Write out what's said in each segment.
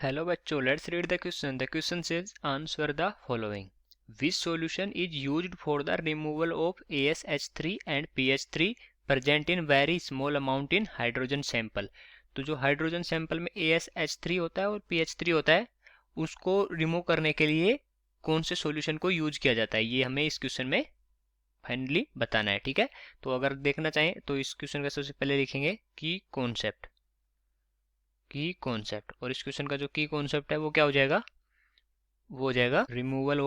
Hello bachcho, let's read the question. The question says answer the following. Which solution is used for the removal of ASH3 and PH3 present in very small amount in hydrogen sample? तो जो hydrogen sample में ASH3 होता है और PH3 होता है उसको remove करने के लिए कौन से सॉल्यूशन को यूज किया जाता है, ये हमें इस क्वेश्चन में फाइनली बताना है। ठीक है, तो अगर देखना चाहें तो इस क्वेश्चन का सबसे पहले लिखेंगे की कॉन्सेप्ट। और इस क्वेश्चन का जो की कॉन्सेप्ट है वो क्या हो जाएगा, वो हो जाएगा removal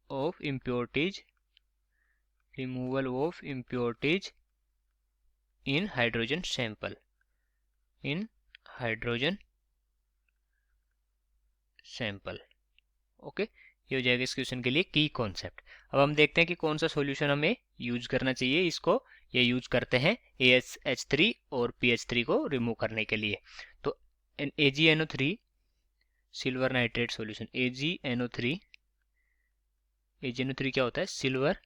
of impurities in hydrogen sample okay, ये हो जाएगा इस क्वेश्चन के लिए की कॉन्सेप्ट। अब हम देखते हैं कि कौन सा सॉल्यूशन हमें यूज करना चाहिए। इसको ये यूज करते हैं ASH3 और PH3 को रिमूव करने के लिए। तो AgNO3 silver nitrate solution, AgNO3 क्या होता है, सिल्वर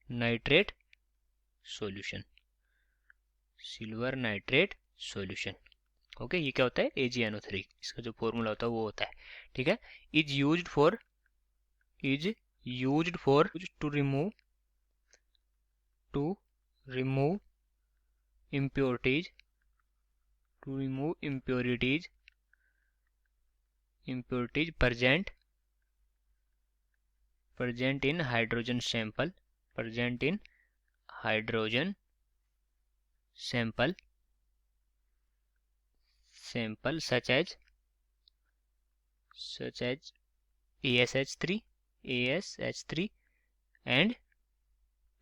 नाइट्रेट सॉल्यूशन। ओके, ये क्या होता है, AgNO3, इसका जो फॉर्मूला होता है वो होता है। ठीक है, is used for to remove impurities present in hydrogen sample such as ASH3 and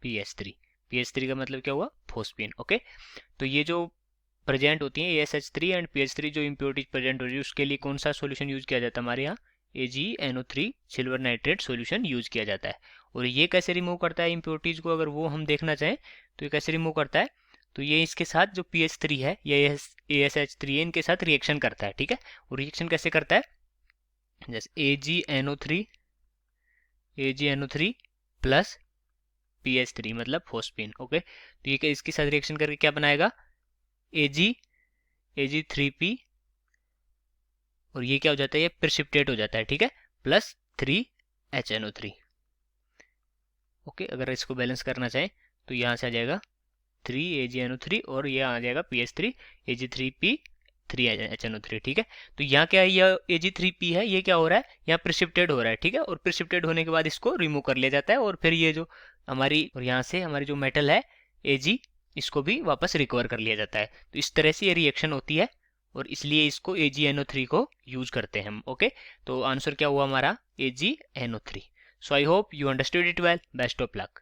PH3 का मतलब क्या हुआ, फोस्फीन। ओके, तो ये जो प्रेजेंट होती है ASH3 एंड PH3 जो इम्प्योरिटीज प्रेजेंट हो रही है उसके लिए कौन सा सॉल्यूशन यूज किया जाता है, हमारे यहाँ AgNO3 silver nitrate solution use किया जाता है। और ये कैसे रिमूव करता है इम्प्योरिटीज को, अगर वो हम देखना चाहें तो ये कैसे रिमूव करता है, तो ये इसके साथ जो PH3 है या ASH3 है इनके साथ रिएक्शन करता है। ठीक है, और रिएक्शन कैसे करता है, जैसे AgNO3 प्लस PH3 मतलब फोस्फीन। ओके, तो ये इसके साथ रिएक्शन करके क्या बनाएगा, Ag3P, और ये क्या हो जाता है, ये प्रेसिपिटेट हो जाता है। ठीक है, प्लस 3HNO3। ओके, अगर इसको बैलेंस करना चाहें तो यहाँ से आ जाएगा 3AgNO3 और ये आ जाएगा PH3 Ag3P 3HNO3। ठीक है, तो यहाँ क्या है, यह Ag3P है, ये क्या हो रहा है, यहाँ प्रेसिपिटेट हो रहा है। ठीक है, और प्रेसिपिटेट होने के बाद इसको रिमूव कर लिया जाता है और फिर ये जो हमारी, और यहाँ से हमारी जो मेटल है Ag, इसको भी वापस रिकवर कर लिया जाता है। तो इस तरह से ये रिएक्शन होती है और इसलिए इसको AgNO3 को यूज करते हैं हम। ओके, तो आंसर क्या हुआ हमारा, AgNO3। So I hope you understood it well. Best of luck.